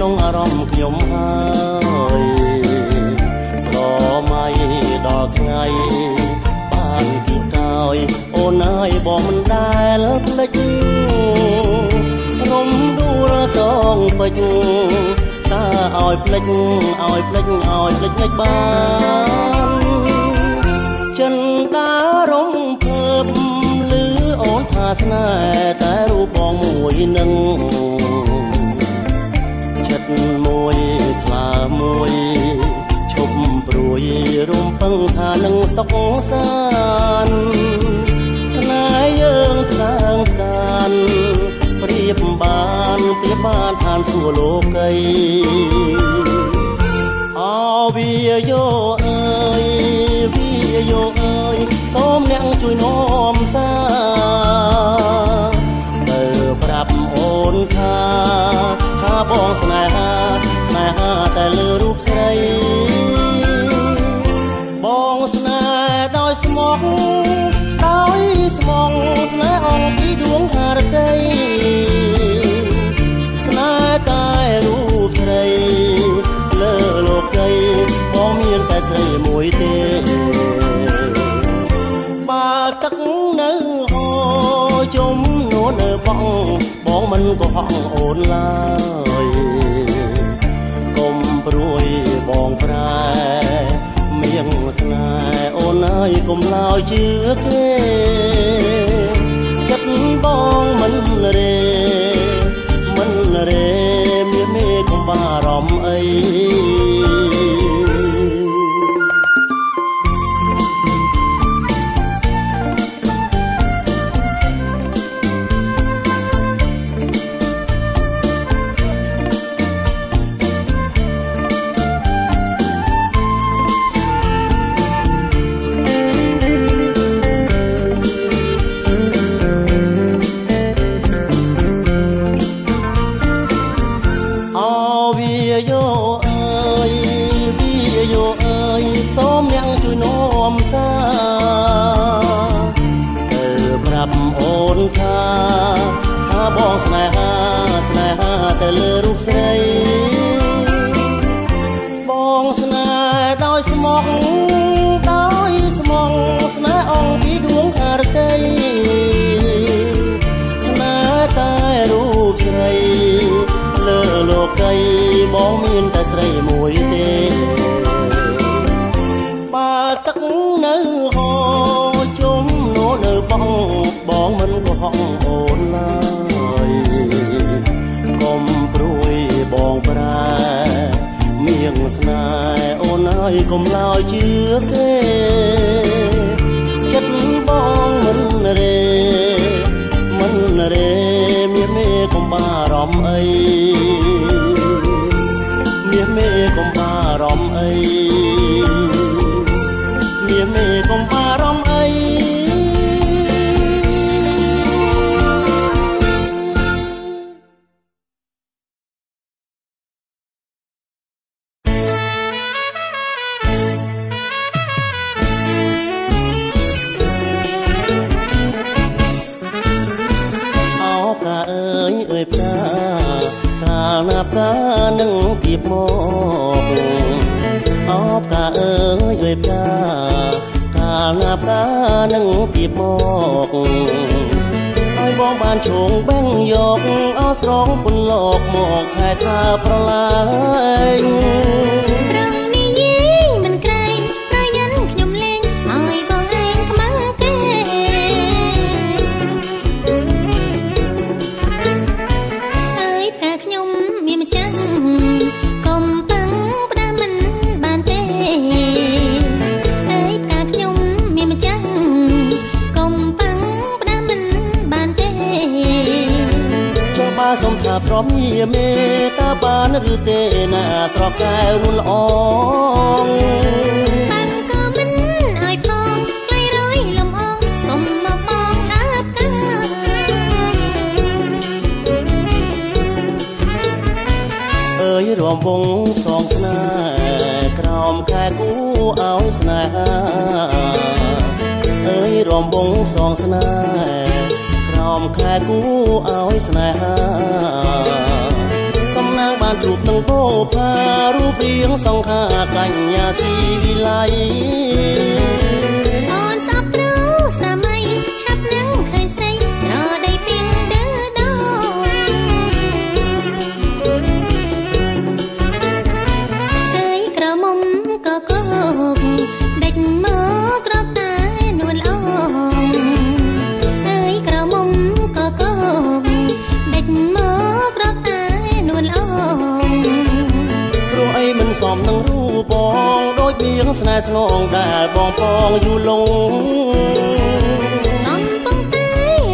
ក្នុងអារម្មណ៍ខ្ញុំហើយស្រមៃដល់ថ្ងៃបានគិតក្រោយអូនអើយបងមិនដែលភ្លេចរំដួលតងពេជ្រតើឲ្យភ្លេចមិនបានចិនដារំភើបឮអូនថាស្នេហ៍តែរូបបងមួយនឹងចិត្តមួយថ្លាមួយឈប់ព្រួយរំពឹងថានឹងសុខសាន្តស្នេហ៍យើងថ្លើមកានប្រៀបបានឋានសួគ៌លោកីអោវាយោអើយសូមអ្នកជួយនាំសារទៅប្រាប់អូនថាបងស្នេហាតែលើរូបស្រីបងស្នេហ៍ដោយស្មោះស្នេហ៍អង្គពីដួងហារតីស្នេហ៍តែរូបស្រីលើលោកីបងមានតែស្រីមួយទេបើទឹកនៅហូរជុំនួនបងមិនក៏ហក់អូនឡើយកុំព្រួយបងប្រែមៀងស្នេហ៍អូនអើយកុំឡើយជឿគេចិត្តបងមិនរេមានមេកុំបារម្ភអីសូមអ្នកជួយនាំសារទៅប្រាប់អូនថាបងស្នេហាតែលើរូបស្រីបងស្នេហ៍ដោយស្មោះស្នេហ៍អង្គពីដួងហារតីស្នេហ៍តែរូបស្រីលើលោកីបងមានតែស្រីមួយទេបើទឹកនៅហូរជុំនួននៅបងមិនក៏ហក់អូនឡើយកុំព្រួយបងប្រែមៀងស្នេហ៍អូនហើយកុំឡើយជឿគេចិត្តបងមិនរេមានមេកុំបារម្ភអីមានមេកុំបារម្ភអីមានមេកុំបារម្ភអីកាលណាផ្កានឹងពីបមកអបកាអើយផ្កាកាលណាផ្កានឹងពីបមកឲ្យបងបានឈងបែងយកអស្រងពន្លកមកខែថាប្រឡាយសុំថាព្រមយាមេតាបានឬទេណាស្រកកែវនួនល្អតាំងក៏មិនឲ្យផងក្លៃរយលំអងកុំមកបងថាផ្កាអើយរំវងសងស្នេហ៍ក្រោមខែគូឲ្យស្នេហាអើយរំវងសងស្នេហ៍ខែគូឲ្យស្នេហាសំណាងបាន បានជួបនឹងបូផារូបរាងសង្ខាកញ្ញាស៊ីវិไลអូនសពព្រោះសម័យឆាប់នឹងឃើញស្រីរដៃពីងដើរដោយើយក្រមុំក៏គោកដេចមកក្រកតែនួនល្អើយក្រមុំក៏គោកដេចមកក្រកតែនួនល្អព្រោះអីមិនសមនឹងរូបបងដូចនាងស្នេហ៍ស្នងដែលបងពងយូរលងកំពុងតែ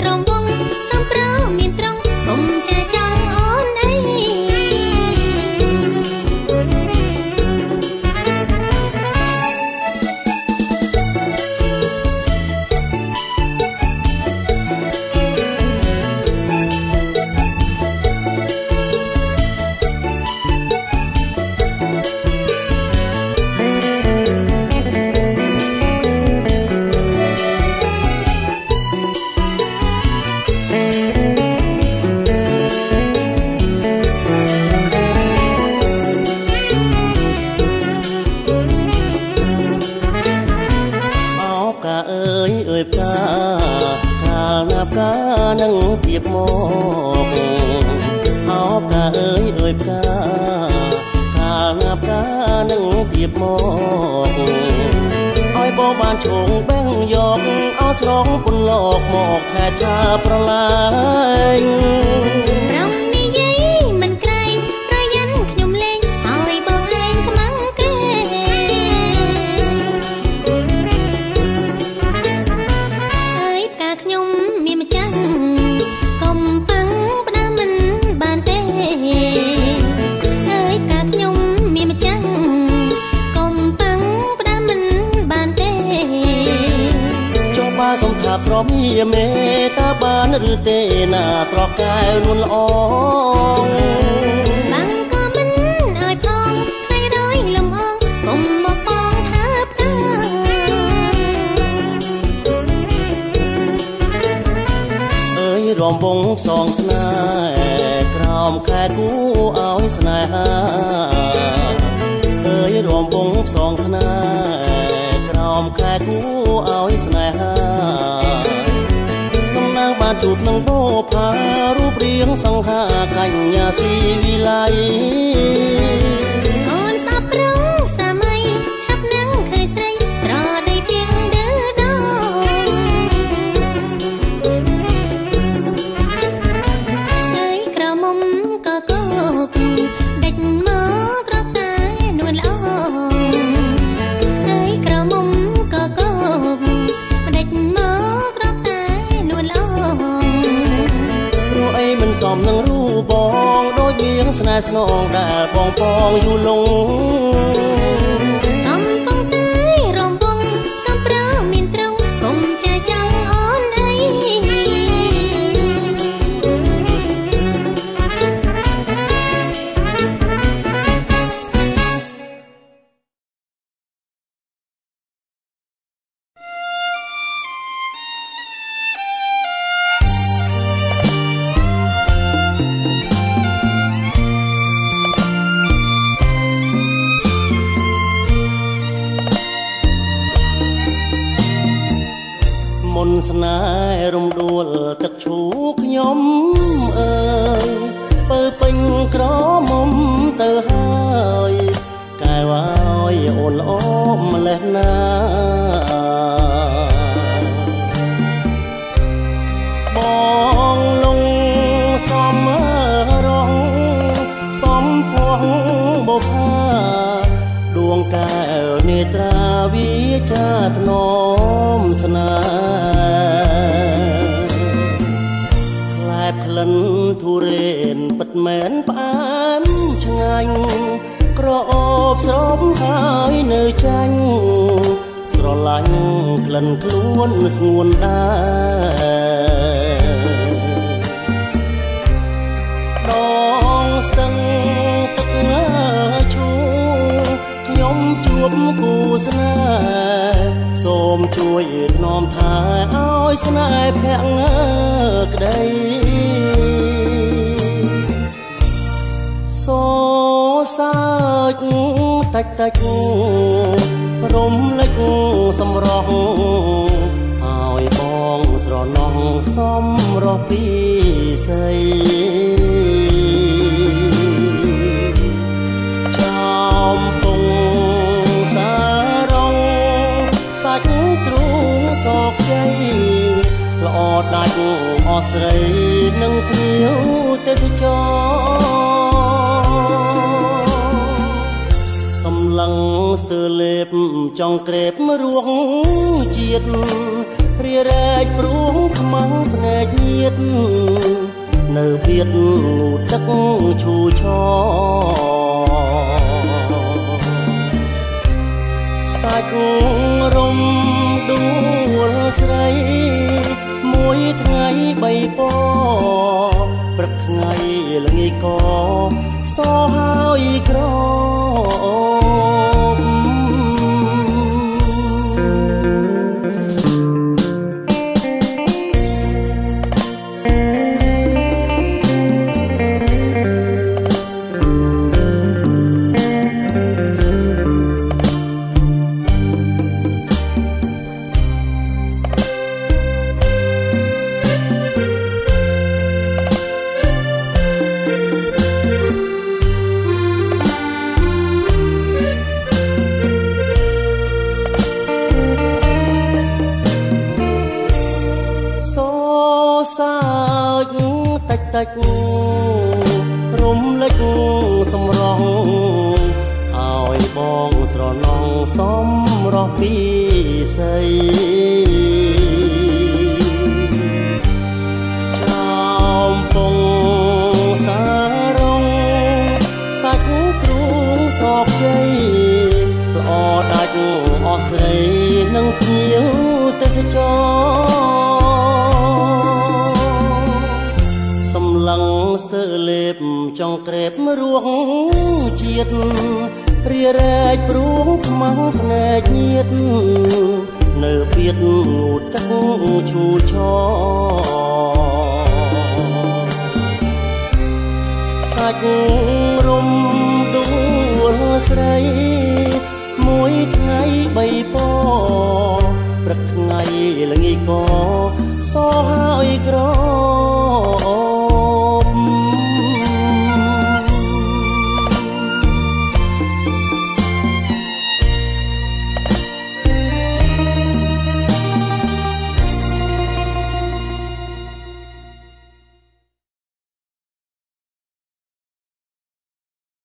រំវងសំប្រោមានត្រង់កុំចាចង់អូនអីនឹងទៀបមកអោបកាអើយអើយផ្កាកាលណាផ្កានឹងទៀបមកឲ្យបងបានឈងបេះយកអោស្រងពន្លកមកខែថាប្រឡាយរំនិយាយមិនក្រែងប្រយ័ត្នខ្ញុំលេងឲ្យបងលេងខ្មាំងគេអើយផ្កាខ្ញុំមានម្ចាស់កុំប៉ឹងផ្ដាំមិនបានទេអើយផ្កាខ្ញុំមានម្ចាស់កុំប៉ឹងផ្ដាំមិនបានទេចុះបើសំថាបស្រមយាមេតាបានឬទេណាស្រស់កែវនួនល្អបាំងក៏មិនឲ្យផងខ្លាញ់រយលំអងកុំមកបងថាផ្កាអើយរំវងផ្សងស្នេហ៍ក្រោមខែគូឲ្យស្នេហាអើយរំវងផ្សងស្នេហ៍ក្រោមខែគូឲ្យស្នេហាសំណាងបានជួបនឹងបូផារូបរាងសង្ខាកញ្ញាស៊ីវិไลអូនសពព្រោះសម័យឆាប់នឹងឃើញស្រីស្រដៃពីងដើរដោយើយក្រមុំក៏គោកដេចមកក្រកតែនួនល្អើយក្រមុំក៏គោកដេចមកក្រកតែនួនល្អព្រោះអីមិនសមនឹងរូបបងដូចនាងស្នេហ៍ស្នងដែលបងពងយូរលងកំពុងតែរំវងសំប្រោមានត្រង់កុំចាចង់អូនអីមុនស្នេហ៍រំដួលទឹកឈូខ្ញុំអើយពើពេញក្រមុំទៅហើយកែវឲ្យអូនល្អម្លេះណាបងលងសំរងសំភងបោផាដួងកែវនេត្រាវិចាថ្នមស្នេហ៍ក្លែបក្លិនទុរេនពិតមែនផ្អែមឆ្ងាញ់ក្រអូបស្រោបហើយនៅចាញ់ស្រឡាញ់ក្លិនខ្លួនស្ងួនដែរដងស្ទឹងទឹកឈូខ្ញុំជួបគូស្នេហ៍សូមជួយថ្នមថែឲ្យស្នេហ៍ភក្តីស សើចតិចតិចព្រមលិចសម្រស់ឲ្យបងស្រណោះសំរស់ពីស្រីចំពងសារងសាច់ទ្រូងសោកជ័យល្អដាច់អស់ស្រីនឹងភ្ញៀវទេសចសម្លឹងស្ទើលេបចង់ក្រេបរួងជាតិរារែកព្រួងខ្មាំងភ្នែកញៀតនៅភៀតងូតទឹកឈូឆសាច់រំដួលស្រីមួយថ្ងៃបីពព្រឹកថ្ងៃល្ងាចក៏សោហើយក្រសើចតិចតិចរំលេចសម្រស់ឲ្យបងស្រណោះសំរស់ពីស្រីចំពងសារងសាច់ទ្រូងសោកជ័យល្អដាច់អស់ស្រីនឹងភ្ញៀវទេសចឡឹងស្ទើលេបចង់ក្រេបរួងជាតិរារែកព្រួងខ្មាំងភ្នែកញៀតនៅភៀតងូតទឹកឈូឆសាច់រំដួលស្រីមួយថ្ងៃបីពព្រឹកថ្ងៃល្ងាចក៏សោ